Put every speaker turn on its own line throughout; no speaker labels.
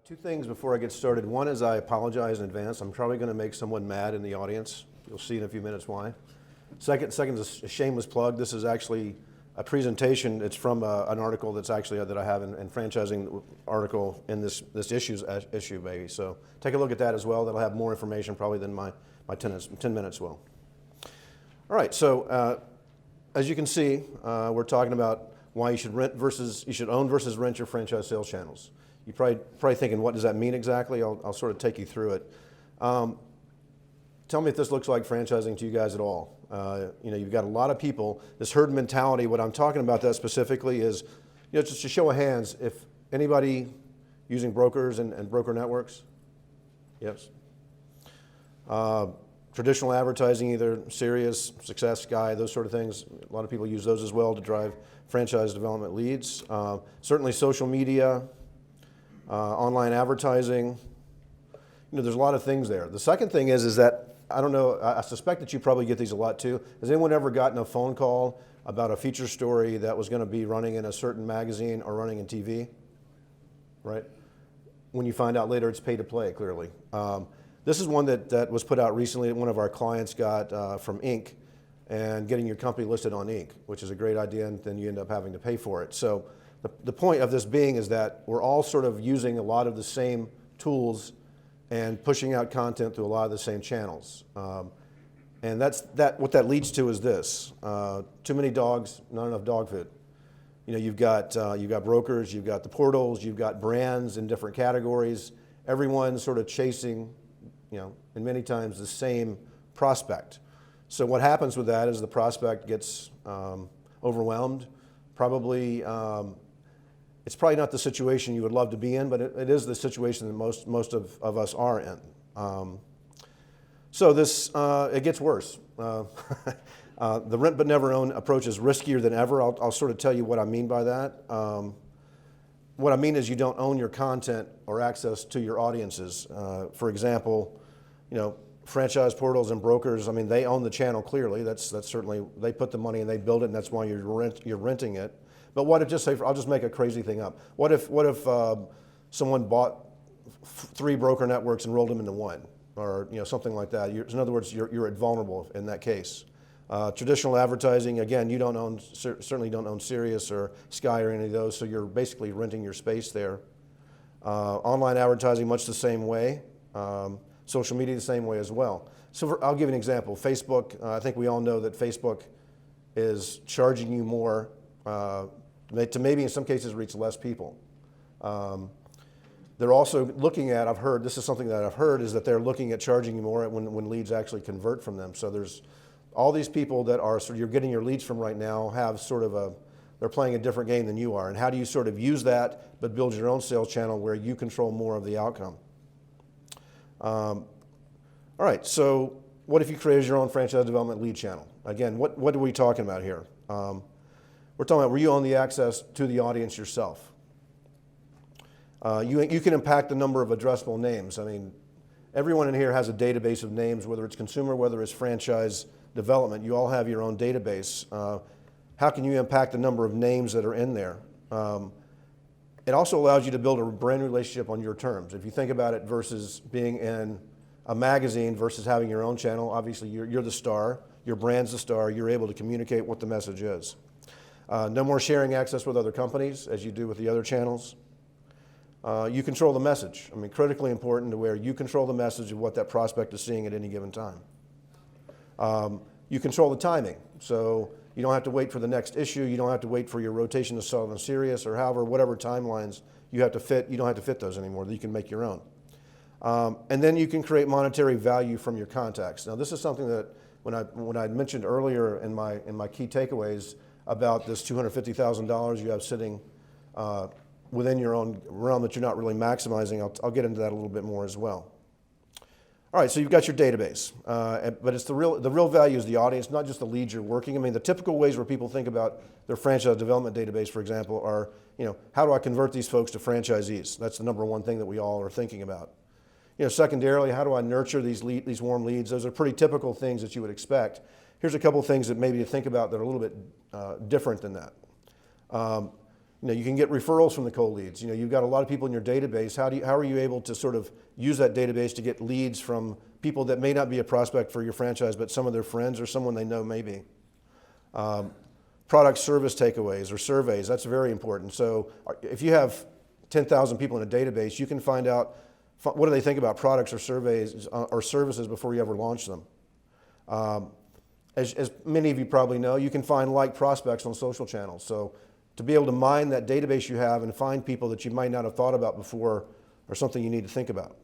Two things before I get started. One is I apologize in advance. I'm probably going to make someone mad in the audience. You'll see in a few minutes why. Second is a shameless plug. This is actually a presentation. It's from an article that's actually that I have in franchising article in this issue maybe. So take a look at that as well. That'll have more information probably than my 10 minutes will. All right. So as you can see, we're talking about why you should own versus rent your franchise sales channels. You're probably thinking, what does that mean exactly? I'll sort of take you through it. Tell me if this looks like franchising to you guys at all. You've got a lot of people, this herd mentality. What I'm talking about that specifically is, just a show of hands, if anybody using brokers and broker networks? Yes. Traditional advertising, either Sirius, Success, Sky, those sort of things. A lot of people use those as well to drive franchise development leads. Certainly social media, online advertising. There's a lot of things there. The second thing is that, I don't know, I suspect that you probably get these a lot too. Has anyone ever gotten a phone call about a feature story that was going to be running in a certain magazine or running in TV? Right? When you find out later it's pay to play, clearly. This is one that was put out recently that one of our clients got from Inc. and getting your company listed on Inc., which is a great idea, and then you end up having to pay for it. So the point of this being is that we're all sort of using a lot of the same tools and pushing out content through a lot of the same channels. And what that leads to is this: too many dogs, not enough dog food. You've got brokers, you've got the portals, you've got brands in different categories. Everyone's sort of chasing, and many times the same prospect. So what happens with that is the prospect gets overwhelmed. It's probably not the situation you would love to be in, but it is the situation that most of us are in. So this, it gets worse. The rent but never own approach is riskier than ever. I'll sort of tell you what I mean by that. What I mean is you don't own your content or access to your audiences. For example, franchise portals and brokers, they own the channel clearly. That's certainly, they put the money and they build it, and that's why you're renting it. But what if, I'll just make a crazy thing up. What if someone bought 3 broker networks and rolled them into one, or something like that? In other words, you're vulnerable in that case. Traditional advertising, again, you certainly don't own Sirius or Sky or any of those, so you're basically renting your space there. Online advertising, much the same way. Social media, the same way as well. So I'll give you an example. Facebook, I think we all know that Facebook is charging you more to maybe in some cases reach less people. They're also looking at, this is something that I've heard, is that they're looking at charging you more when leads actually convert from them. So there's all these people that you're getting your leads from right now have they're playing a different game than you are. And how do you sort of use that but build your own sales channel where you control more of the outcome? All right, so what if you created your own franchise development lead channel? Again, what are we talking about here? We're talking about where you own the access to the audience yourself. You can impact the number of addressable names. Everyone in here has a database of names, whether it's consumer, whether it's franchise development. You all have your own database. How can you impact the number of names that are in there? It also allows you to build a brand new relationship on your terms. If you think about it versus being in a magazine versus having your own channel, obviously you're the star, your brand's the star, you're able to communicate what the message is. No more sharing access with other companies as you do with the other channels. You control the message. Critically important to where you control the message of what that prospect is seeing at any given time. You control the timing. So you don't have to wait for the next issue. You don't have to wait for your rotation to sell on Sirius or whatever timelines you have to fit. You don't have to fit those anymore. You can make your own. And then you can create monetary value from your contacts. Now this is something that when I mentioned earlier in my key takeaways about this $250,000 you have sitting within your own realm that you're not really maximizing. I'll get into that a little bit more as well. All right, so you've got your database, but it's the real value is the audience, not just the leads you're working. The typical ways where people think about their franchise development database, for example, are, how do I convert these folks to franchisees? That's the number one thing that we all are thinking about. Secondarily, how do I nurture these warm leads? Those are pretty typical things that you would expect. Here's a couple of things that maybe to think about that are a little bit different than that. You know, you can get referrals from the cold leads. You know, you've got a lot of people in your database. How are you able to sort of use that database to get leads from people that may not be a prospect for your franchise, but some of their friends or someone they know maybe? Product service takeaways or surveys, that's very important. So if you have 10,000 people in a database, you can find out what do they think about products or surveys or services before you ever launch them. As many of you probably know, you can find like prospects on social channels. So to be able to mine that database you have and find people that you might not have thought about before are something you need to think about.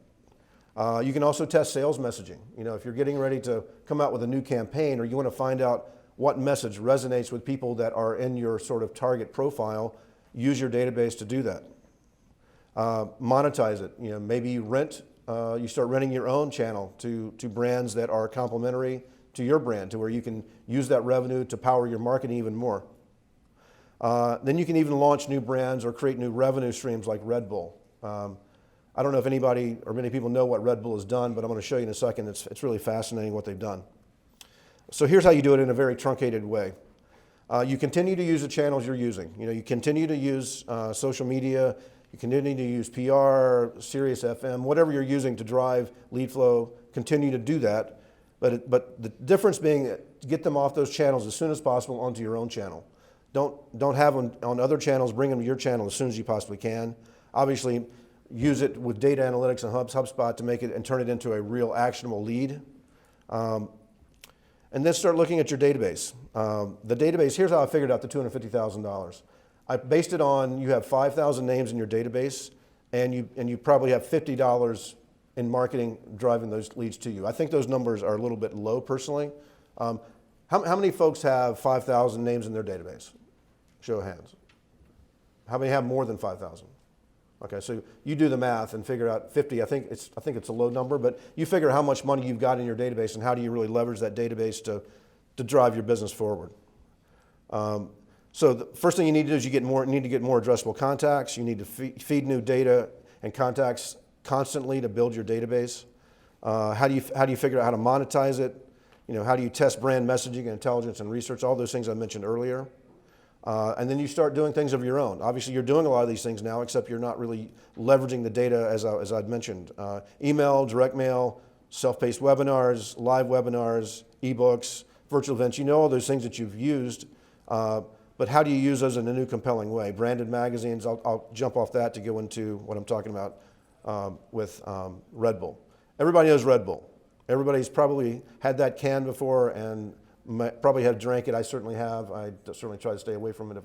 You can also test sales messaging. You know, if you're getting ready to come out with a new campaign or you want to find out what message resonates with people that are in your sort of target profile, use your database to do that. Monetize it. You know, maybe you start renting your own channel to brands that are complementary to your brand, to where you can use that revenue to power your marketing even more. Then you can even launch new brands or create new revenue streams like Red Bull. I don't know if anybody or many people know what Red Bull has done, but I'm going to show you in a second. It's really fascinating what they've done. So here's how you do it in a very truncated way. You continue to use the channels you're using. You know, you continue to use social media, you continue to use PR, Sirius FM, whatever you're using to drive lead flow, continue to do that. But the difference being, get them off those channels as soon as possible onto your own channel. Don't have them on other channels, bring them to your channel as soon as you possibly can. Obviously, use it with data analytics and HubSpot to make it and turn it into a real actionable lead. And then start looking at your database. The database, here's how I figured out the $250,000. I based it on, you have 5,000 names in your database, and you probably have $50 in marketing driving those leads to you. I think those numbers are a little bit low personally. How many folks have 5,000 names in their database? Show of hands. How many have more than 5,000? Okay, so you do the math and figure out 50. I think it's a low number, but you figure how much money you've got in your database and how do you really leverage that database to drive your business forward. So the first thing you need to do is you need to get more addressable contacts. You need to feed new data and contacts constantly to build your database. How do you figure out how to monetize it? You know, how do you test brand messaging and intelligence and research? All those things I mentioned earlier. And then you start doing things of your own. Obviously, you're doing a lot of these things now, except you're not really leveraging the data as I'd mentioned. Email, direct mail, self-paced webinars, live webinars, ebooks, virtual events. You know all those things that you've used, but how do you use those in a new compelling way? Branded magazines, I'll jump off that to go into what I'm talking about with Red Bull. Everybody knows Red Bull. Everybody's probably had that can before and probably have drank it. I certainly have. I certainly try to stay away from it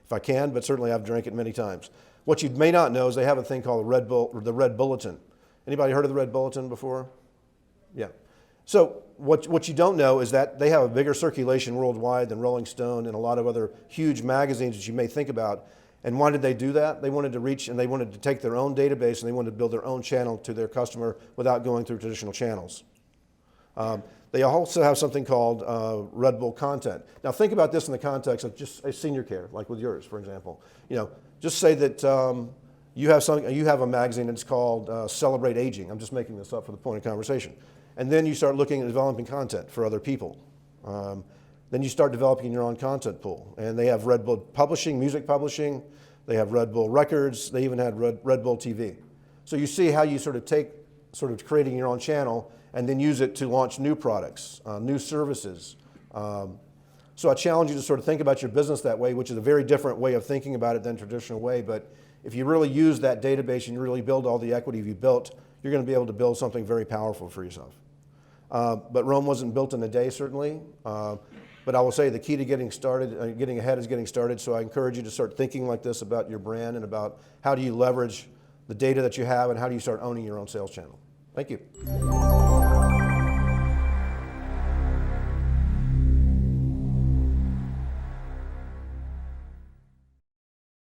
if I can, but certainly I've drank it many times. What you may not know is they have a thing called the Red Bulletin. Anybody heard of the Red Bulletin before? Yeah. So what you don't know is that they have a bigger circulation worldwide than Rolling Stone and a lot of other huge magazines that you may think about. And why did they do that? They wanted to reach and they wanted to take their own database and they wanted to build their own channel to their customer without going through traditional channels. They also have something called Red Bull content. Now think about this in the context of just a senior care, like with yours, for example. You know, just say that you have a magazine that's called Celebrate Aging. I'm just making this up for the point of conversation. And then you start looking at developing content for other people. Then you start developing your own content pool. And they have Red Bull Publishing, music publishing. They have Red Bull Records. They even had Red Bull TV. So you see how you sort of take creating your own channel and then use it to launch new products, new services. So I challenge you to sort of think about your business that way, which is a very different way of thinking about it than traditional way. But if you really use that database and you really build all the equity you built, you're going to be able to build something very powerful for yourself. But Rome wasn't built in a day, certainly. But I will say the key to getting started, getting ahead is getting started. So I encourage you to start thinking like this about your brand and about how do you leverage the data that you have and how do you start owning your own sales channel. Thank you.